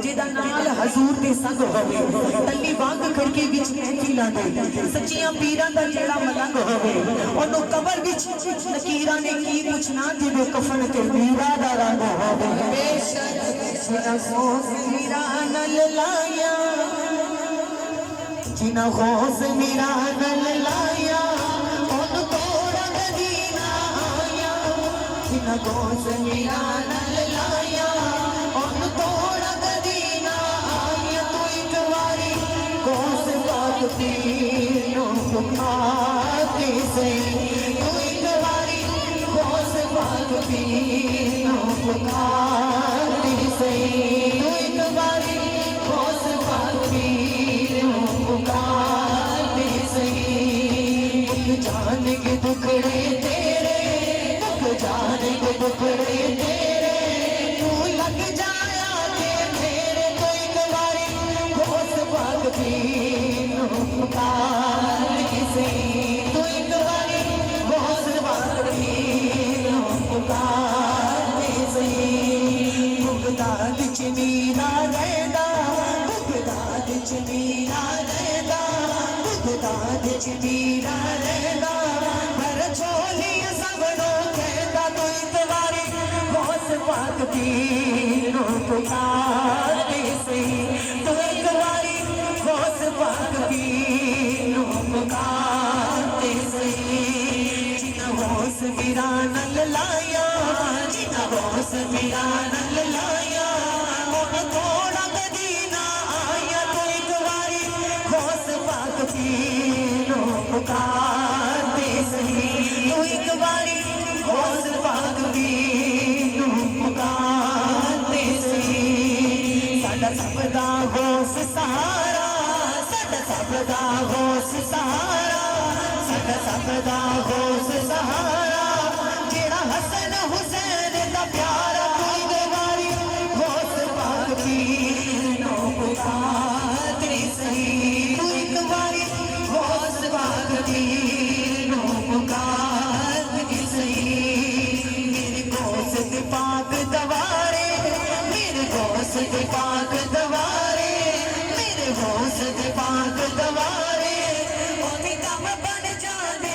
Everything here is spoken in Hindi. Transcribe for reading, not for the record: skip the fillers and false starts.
जेदा नाल हजूर दे संग होवे तल्ली वांग खड़के विच कहती लांदे सच्चियां पीरां दा जेड़ा मलंग होवे ओनु कबर विच नकीरां ने की पुछना जेदे कफन ते मीरा दा रंग होवे जिना गौस मीरा नल लाया जिना गौस मीरा नल लाया ओनु तोड़ा मदीना आया जिना गौस मीरा नल लाया ओनु तोड़ा तीनों पुकारते सही तू एक बारी गौस पाक तीनों पुकारते सही तू एक बारी गौस पाक तीनों पुकारते सही दुख जाने के दुखड़े तेरे दुख जाने के दुखड़े तेरे तू लग जाया के मेरे तो एक बारी गौस पाक तीनों पुकारते सही तू एक बारी गौस पाक तीनों पुकारते सही बुगदाद च मीरा रहंदा बुगदाद च मीरा रहंदा बुगदाद च मीरा रहंदा पर छोली सबनों कहंदा तू एक बारी गौस पाक तीनों पुकारते सही तू एक बारी गौस पाक तीनों पुकारते सही जिना गौस मीरा नल लाया जिना गौस मीरा नल लाया मोह थोड़ा मदीना आया तो एक बारी गौस पाक तीनों पुकारते सही तो एक बारी गौस पाक तीनों पुकारते सही साडा सबदा गौस सहारा साडा सबदा गौस सहारा साडा सबदा गौस सहारा जेड़ा हसन हुसैन दा प्यारा कोई देवारी गौस पाक तीनों पुकारते सही तू एक बारी गौस पाक तीनों पुकारते सही मेरे गौस दे पाक दवारे मेरे गौस दे पाक